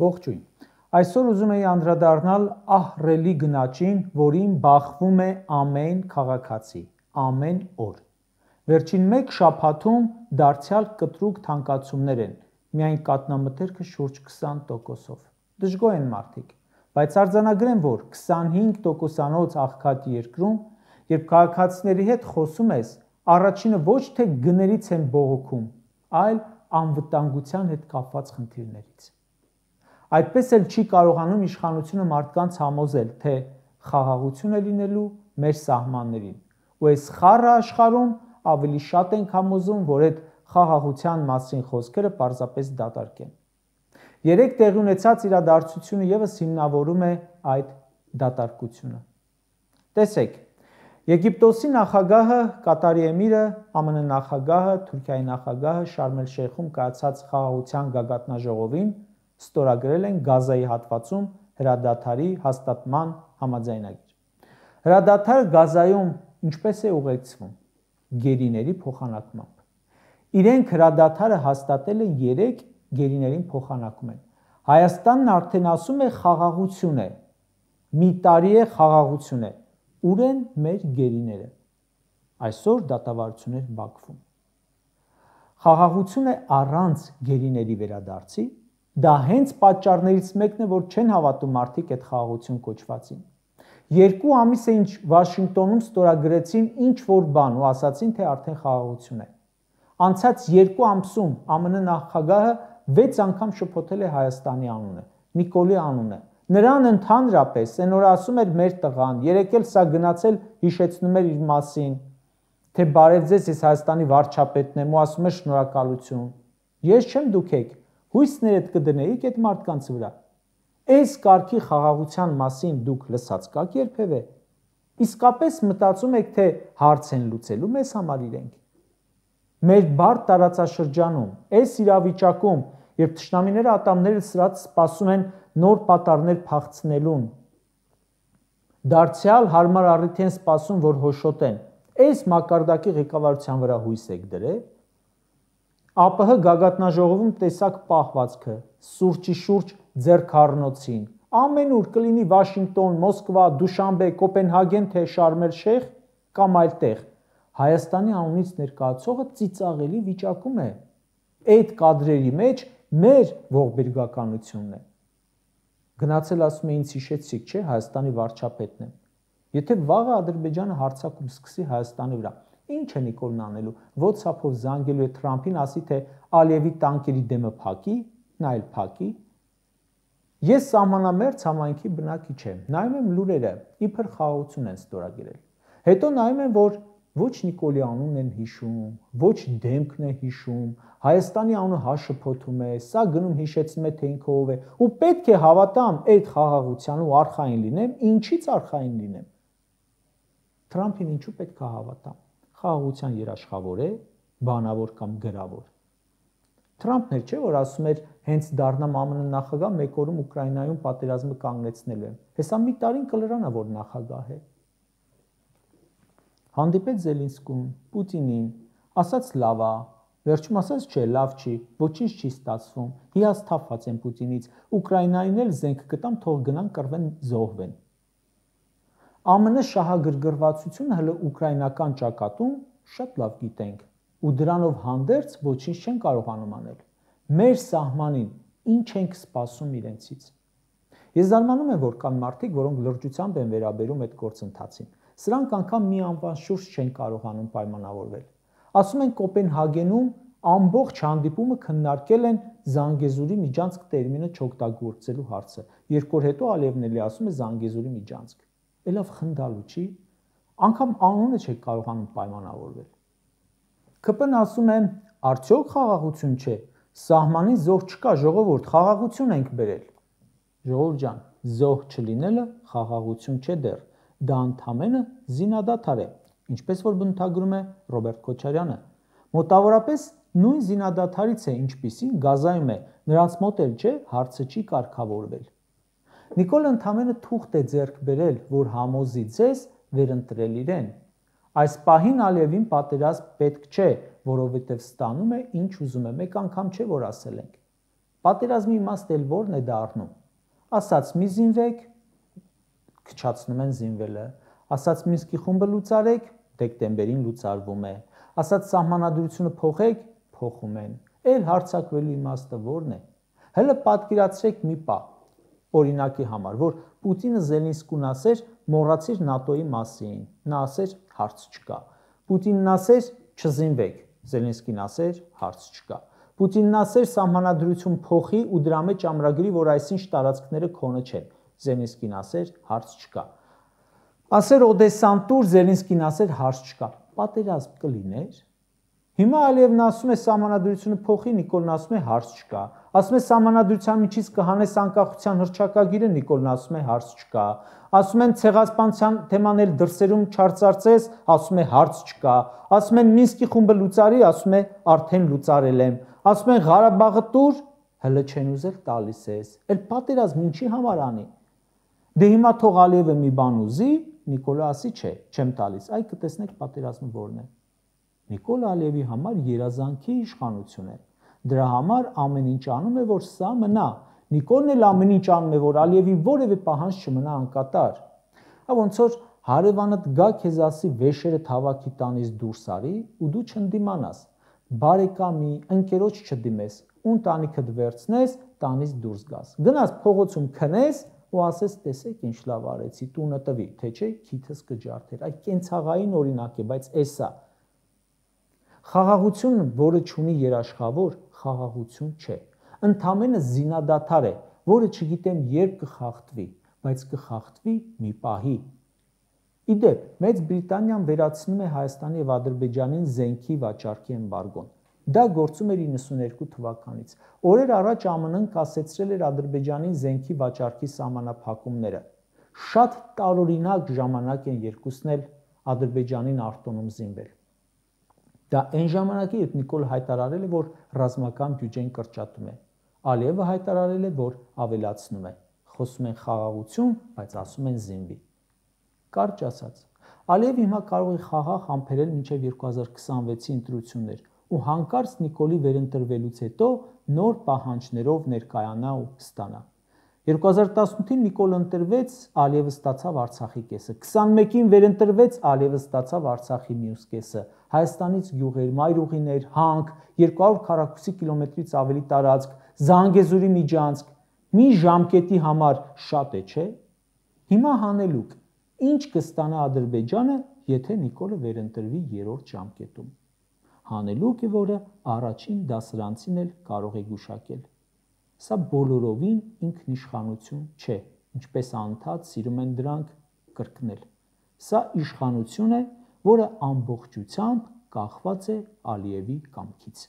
Ողջույն։ Այսօր ուզում եի անդրադառնալ ահռելի գնաճին, որին բախվում է ամեն քաղաքացի, ամեն օր։ Վերջին մեկ շաբաթում դարձյալ կտրուկ թանկացումներ են, միայն կաթնամթերքը շուրջ 20%-ով։ Դժգոհ են մարդիկ, բայց արձանագրեմ, որ 25%-անոց աղքատի երկրում, երբ քաղաքացիների հետ խոսում ես, առաջինը ոչ թե գներից են բողոքում, այլ անվտանգության հետ կապված խնդիրներից։ Այդպես էլ չի կարողանում իշխանությունը մարդկանց համոզել, թե խաղաղություն է լինելու մեր սահմաններին, ու այս խառը աշխարհում ավելի շատ ենք համոզում, որ այդ խաղաղության մասին խոսքերը պարզապես դատարկ են։ Երեք տեղի ունեցած իրադարձությունը ևս հիմնավորում է այդ դատարկությունը։ Տեսեք, Եգիպտոսի նախագահը, Կատարի էմիրը, ԱՄՆ նախագահը, Թուրքիայի նախագահը Շարմ էլ-Շեյխում կայացած խաղաղության գագաթնաժողովին ստորագրել են Գազայի հատվածում հրադադարի հաստատման համաձայնագիր։ Հրադադարը Գազայում ինչպես է ուղեկցվում։ Գերիների փոխանակմամբ։ Իրենք հրադադարը հաստատել են 3 գերիներին փոխանակում են։ Հայաստանն արդեն ասում է խաղաղություն է։ Մի տարի է խաղաղություն է։ Ուր են մեր գերիները։ Այսօր դատավարություններ Բաքվում։ Խաղաղություն է առանց գերիների վերադարձի։ Դա հենց պատճառներից մեկն է, որ չեն հավատում մարդիկ այդ խաղաղություն կոչվածին։ 2 ամիս է ինչ Վաշինգտոնում ստորագրեցին ինչ որ բան ու ասացին, թե արդեն խաղաղություն է։ Անցած 2 ամսում ԱՄՆ նախագահը 6 անգամ շփոթել է Հայաստանի անունը, Նիկոլի անունը։ Նրան ընդհանրապես այն օր ասում էր մեր տղան, երեք էլ սա գնացել հիշեցնում էր իր մասին, թե բարև ձեզ, ես Հայաստանի վարչապետն եմ ու ասում էր շնորհակալություն։ Ես չեմ դուք եք, հույսներդ կդնեիք այդ մարդկանց վրա։ Այս կարգի խաղաղության մասին դուք լսած կաք երբևէ։ Իսկապես մտածում եք, թե հարց են լուծելու մեզ համար իրենք։ Մեր բարդ տարածաշրջանում, այս իրավիճակում, երբ թշնամիները ատամները սրած սպասում են նոր պատառներ փախցնելուն, դարձյալ հարմար առիթ են սպասում, որ հոշոտեն, այս մակարդակի ղեկավարության վրա հույս եք դրել։ ԱՊՀ գագաթնաժողովում տեսակ պահվածքը, սուրճի շուրջ ձեռքառնոցին, ամենուր կլինի Վաշինգտոն, Մոսկվա, Դուշանբե, Կոպենհագեն, թե Շարմ էլ-Շեյխ կամ այլ տեղ, Հայաստանի անունից ներկայացողը ծիծաղելի վիճակում է։ Այդ կադրերի մեջ մեր ողբերգականությունն է։ Գնացել ասում է ինձ հիշեցիք, չէ, Հայաստանի վարչապետն եմ։ Եթե վաղը Ադրբեջանը հարձակում սկսի Հայաստանի վրա, ինչ է Նիկոլն անելու, WhatsApp-ով զանգելու է Թրամփին, ասի թե Ալիևի տանկերի դեմը փակի, նա էլ փակի։ Ես սահմանամերձ համայնքի բնակիչ եմ, նայում եմ լուրերը, իբր խաղաղություն են ստորագրել։ Հետո նայում եմ, որ ոչ Նիկոլի անունն են հիշում, ոչ դեմքն է հիշում, Հայաստանի անունը հաշփոթում է, սա գնում հիշեցնում է, թե ինքը ով է, ու պետք է հավատամ այդ խաղաղության ու արխային լինեմ, ինչից արխային լինեմ։ Թրամփին ինչու պետք է հավատամ։ Խաղաղության երաշխավոր է, բանավոր կամ գրավոր։ Թրամփն էր, չէ, որ ասում էր, հենց դառնամ ԱՄՆ նախագահ, մեկ օրում Ուկրաինայում պատերազմը կանգնեցնելու եմ։ Հեսա մի տարին կլրանա, որ նախագահ է։ Հանդիպեց Զելենսկուն, Պուտինին, ասաց լավ է, վերջում ասաց չէ, լավ չի, ոչինչ չի ստացվում, հիասթափված են Պուտինից, Ուկրաինային էլ զենք կտամ, թող գնան կռվեն, զոհվեն։ ԱՄՆ շահագրգռվածությունը հələ ուկրաինական ճակատում շատ լավ գիտենք, ու դրանով հանդերձ ոչինչ չեն կարողանում անել։ Մեր սահմանին ինչ ենք սպասում իրենցից։ Ես զարմանում եմ, որ կան մարդիկ, որոնք լրջությամբ են վերաբերում այդ գործընթացին։ Սրանք անգամ մի անվան շուրջ չեն կարողանում պայմանավորվել։ Ասում են Կոպենհագենում ամբողջ հանդիպումը քննարկել են Զանգեզուրի միջանցք տերմինը չօգտագործելու հարցը։ 2 օր հետո Ալիևն էլի ասում է Զանգեզուրի միջանցք։ Էլավ խնդալու չի։ Անգամ անունը չեք կարողանում պայմանավորվել։ ԿՊ-ն ասում է, արդյոք խաղաղություն չէ, սահմանին զոհ չկա, ժողովուրդ, խաղաղություն ենք բերել։ Ժողովուրդ ջան, զոհ չլինելը խաղաղություն չէ դեռ, դա ընդամենը զինադադար է, ինչպես որ բնութագրում է Ռոբերտ Քոչարյանը։ Մոտավորապես նույն զինադադարից է, ինչպիսին Գազայում է, նրանց մոտ էլ չէ, հարցը չի կարգավորվել։ Նիկոլը ընդամենը թուղթ է ձեռք բերել, որ համոզի ձեզ վերընտրել իրեն։ Այս պահին Ալիևին պատերազմ պետք չէ, որովհետև ստանում է ինչ ուզում է, մեկ անգամ չէ, որ ասել ենք։ Պատերազմի իմաստը էլ որն է դառնում։ Ասաց մի զինվեք, քչացնում են զինվելը, ասաց Մինսկի խումբը լուծարեք, դեկտեմբերին լուծարվում է, ասաց սահմանադրությունը փոխեք, փոխում են։ Էլ հարձակվելու իմաստը որն է։ Հələ պատկերացրեք մի պահ, օրինակի համար, որ Պուտինը Զելենսկուն ասեր, մոռացիր ՆԱՏՕ-ի մասին, նա ասեր, հարց չկա։ Պուտինն ասեր, չզինվեք, Զելենսկին ասեր, հարց չկա։ Պուտինն ասեր, սահմանադրություն փոխի ու դրա մեջ ամրագրի, որ այսինչ տարածքները քոնը չեն, Զելենսկին ասեր, հարց չկա։ Ասեր Օդեսան տուր, Զելենսկին ասեր, հարց չկա։ Պատերազմ կլիներ։ Հիմա Ալիևն ասում է սահմանադրությունը փոխի, Նիկոլն ասում է հարց չկա։ Ասում է սահմանադրության միջից կհանես անկախության հռչակագիրը, Նիկոլն ասում է հարց չկա։ Ասում են ցեղասպանության թեման էլ դրսերում չարծարծես, ասում է հարց չկա։ Ասում են Մինսկի խումբը լուծարի, ասում է արդեն լուծարել եմ։ Ասում են Ղարաբաղը տուր, հələ չեն ուզել տալիս ես։ Էլ պատերազմ ինչի համար անի։ Դե հիմա թող Ալիևը մի բան ուզի, Նիկոլը ասի չէ, չեմ տալիս։ Այ կտեսնեք պատերազմը որն է։ Նիկոլ Ալիևի համար երազանքի իշխանություն է։ Դրա համար ամեն ինչ անում է, որ սա մնա։ Նիկոլն էլ ամեն ինչ անում է, որ Ալիևի որևէ պահանջ չմնա անկատար։ Ոնց որ հարևանդ գա քեզ ասի վեշերը թավակի տանից դուրս արի ու դու չընդդիմանաս։ Բարեկամի, ընկերոջ չդիմես, ուն տանիքդ վերցնես, տանից դուրս գաս։ Գնաս փողոցում քնես ու ասես տեսեք ինչ լավ արեցի, տունը տվի, թե չէ քիթս կջարդեր։ Այդ կենցաղային օրինակ է, բայց էսա Խաղաղությունը, որը չունի երաշխավոր, խաղաղություն չէ։ Ընդամենը զինադադար է, որը չգիտեմ երբ կխախտվի, բայց կխախտվի մի պահի։ Իդեպ, Մեծ Բրիտանիան վերացնում է Հայաստանի եւ Ադրբեջանին զենքի վաճառքի էմբարգոն։ Դա գործում էր 92 թվականից։ Օրեր առաջ ԱՄՆ-ն կասեցրել էր Ադրբեջանին զենքի վաճառքի սահմանափակումները։ Շատ տարօրինակ ժամանակ են երկուսն էլ Ադրբեջանին արտոնում զինվել։ Դա այն ժամանակի, երբ Նիկոլը հայտարարել է, որ ռազմական բյուջեն կրճատում է։ Ալիևը հայտարարել է, որ ավելացնում է։ Խոսում են խաղաղություն, բայց ասում են զինվի։ Կարճ ասած, Ալիևը հիմա կարող է խաղաղ համբերել մինչև 2026-ի ընտրություններ ու հանկարծ Նիկոլի վերընտրվելուց հետո նոր պահանջներով ներկայանա ու ստանա։ 2018-ին Նիկոլը ընտրվեց, Ալիևը ստացավ Արցախի կեսը։ 21-ին վերընտրվեց, Ալիևը ստացավ Արցախի մյուս կեսը։ Հայաստանից գյուղեր, մայրուղիներ, հանք, 200 քառակուսի կիլոմետրից ավելի տարածք, Զանգեզուրի միջանցք, մի ժամկետի համար շատ է, չէ՞։ Հիմա հանելուկ, ինչ կստանա Ադրբեջանը, եթե Նիկոլը վերընտրվի 3-րդ ժամկետում։ Հանելուկ է, որը առաջին դասարանցին էլ կարող է գուշակել։ Սա բոլորովին ինքնիշխանություն չէ, ինչպես անընդհատ սիրում են դրանք կրկնել։ Սա իշխանություն է, որը ամբողջությամբ կախված է Ալիևի կամքից։